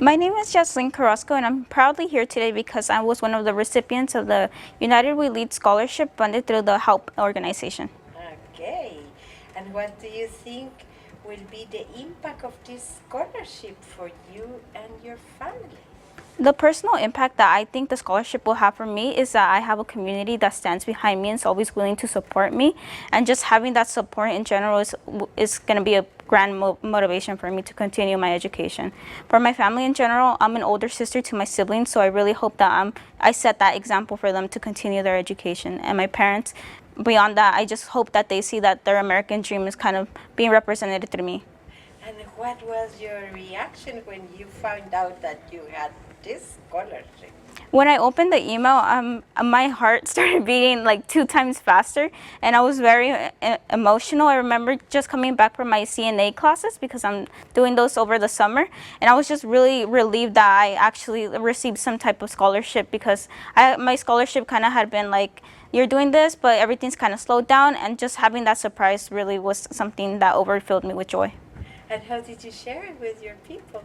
My name is Jocelyn and I'm proudly here today because I was one of the recipients of the United We Lead Scholarship funded through the HELP organization. Okay, and what do you think will be the impact of this scholarship for you and your family? The personal impact that I think the scholarship will have for me is that I have a community that stands behind me and is always willing to support me. And just having that support in general is going to be a grand motivation for me to continue my education. For my family in general, I'm an older sister to my siblings, so I really hope that I set that example for them to continue their education. And my parents, beyond that, I just hope that they see that their American dream is kind of being represented through me. And what was your reaction when you found out that you had this scholarship? When I opened the email, my heart started beating like 2 times faster, and I was very emotional. I remember just coming back from my CNA classes because I'm doing those over the summer, and I was just really relieved that I actually received some type of scholarship because my scholarship kind of had been like, you're doing this, but everything's kind of slowed down, and just having that surprise really was something that overfilled me with joy. And how did you share it with your people?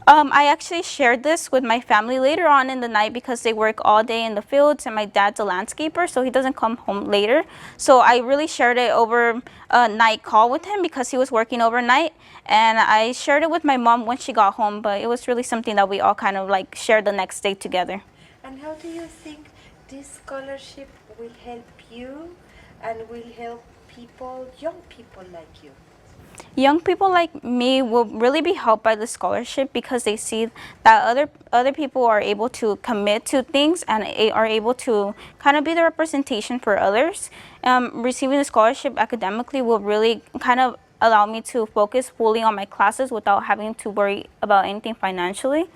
I actually shared this with my family later on in the night because they work all day in the fields and my dad's a landscaper, so he doesn't come home later. So I really shared it over a night call with him because he was working overnight, and I shared it with my mom when she got home, but it was really something that we all kind of like shared the next day together. And how do you think this scholarship will help you and will help people, young people like you? Young people like me will really be helped by the scholarship because they see that other people are able to commit to things and are able to kind of be the representation for others. Receiving the scholarship academically will really kind of allow me to focus fully on my classes without having to worry about anything financially.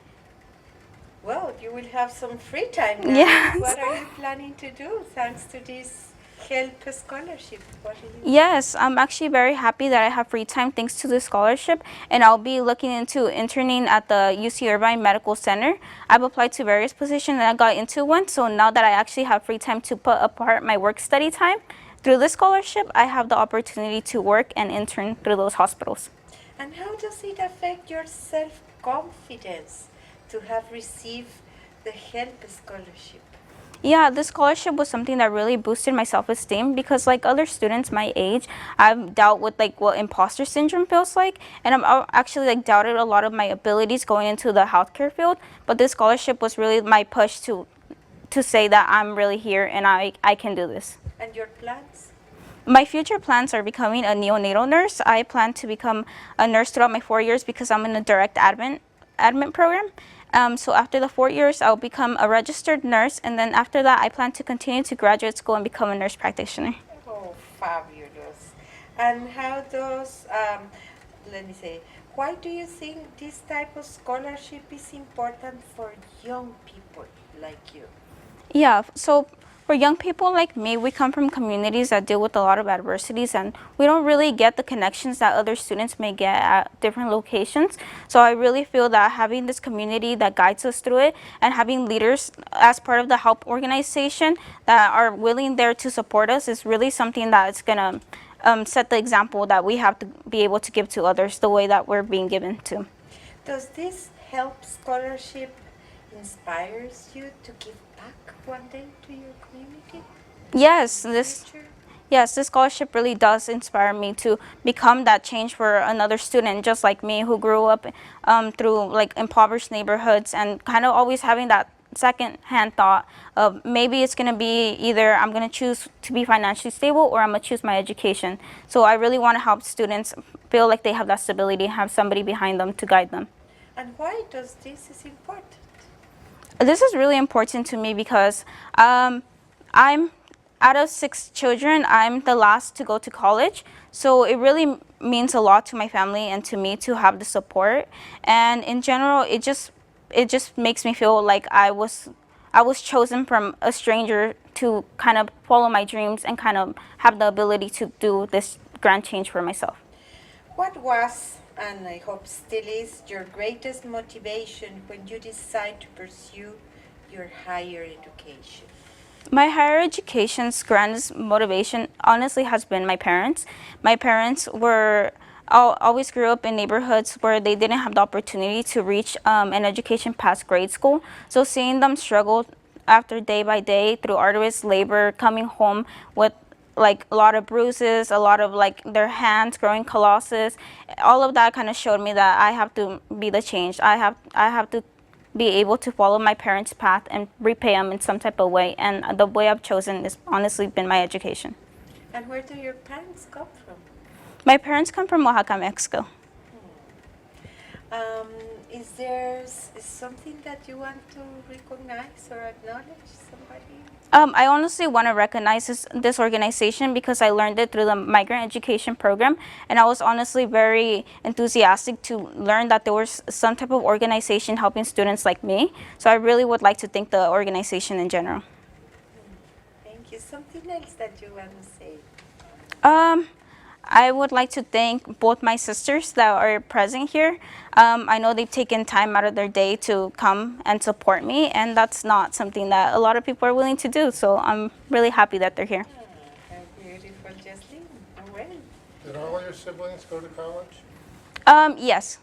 Well, you will have some free time now. Yes. What are you planning to do thanks to this help scholarship? What do you? Yes, I'm actually very happy that I have free time thanks to this scholarship, and I'll be looking into interning at the UC Irvine Medical Center. I've applied to various positions and I got into one, so now that I actually have free time to put apart my work study time, through this scholarship, I have the opportunity to work and intern through those hospitals. And how does it affect your self-confidence to have received the help scholarship? Yeah, this scholarship was something that really boosted my self-esteem because like other students my age, I've dealt with like what imposter syndrome feels like, and I'm actually like doubted a lot of my abilities going into the healthcare field, but this scholarship was really my push to say that I'm really here and I can do this. And your plans? My future plans are becoming a neonatal nurse. I plan to become a nurse throughout my 4 years because I'm in a direct admin program. So after the 4 years, I'll become a registered nurse, and then after that, I plan to continue to graduate school and become a nurse practitioner. Oh, fabulous. And how does, let me say, why do you think this type of scholarship is important for young people like you? Yeah, so for young people like me, we come from communities that deal with a lot of adversities, and we don't really get the connections that other students may get at different locations. So I really feel that having this community that guides us through it and having leaders as part of the HELP organization that are willing there to support us is really something that's going to set the example that we have to be able to give to others the way that we're being given to. Does this help scholarship inspires you to give back one day to your community? Yes, Future? Yes, this scholarship really does inspire me to become that change for another student just like me who grew up through like impoverished neighborhoods and kind of always having that second-hand thought of maybe it's going to be either I'm going to choose to be financially stable or I'm going to choose my education. So I really want to help students feel like they have that stability and have somebody behind them to guide them. And why does this is important? This is really important to me because I'm out of 6 children, I'm the last to go to college. So it really means a lot to my family and to me to have the support. And in general, it just makes me feel like I was chosen from a stranger to kind of follow my dreams and kind of have the ability to do this grand change for myself. What was, and I hope still is, your greatest motivation when you decide to pursue your higher education? My higher education's grandest motivation honestly has been my parents. My parents were always grew up in neighborhoods where they didn't have the opportunity to reach an education past grade school. So seeing them struggle after day by day through arduous labor, coming home with like a lot of bruises, a lot of like their hands growing calluses, all of that kind of showed me that I have to be the change. I have to be able to follow my parents' path and repay them in some type of way. And the way I've chosen has honestly been my education. And where do your parents come from? My parents come from Oaxaca, Mexico. Um, is there something that you want to recognize or acknowledge somebody? I honestly want to recognize this organization because I learned it through the migrant education program, and I was honestly very enthusiastic to learn that there was some type of organization helping students like me. So I really would like to thank the organization in general. Thank you. Something else that you want to say? Um, I would like to thank both my sisters that are present here. I know they've taken time out of their day to come and support me, and that's not something that a lot of people are willing to do. So I'm really happy that they're here. How beautiful, Jocelyn. And when? Did all your siblings go to college? Yes.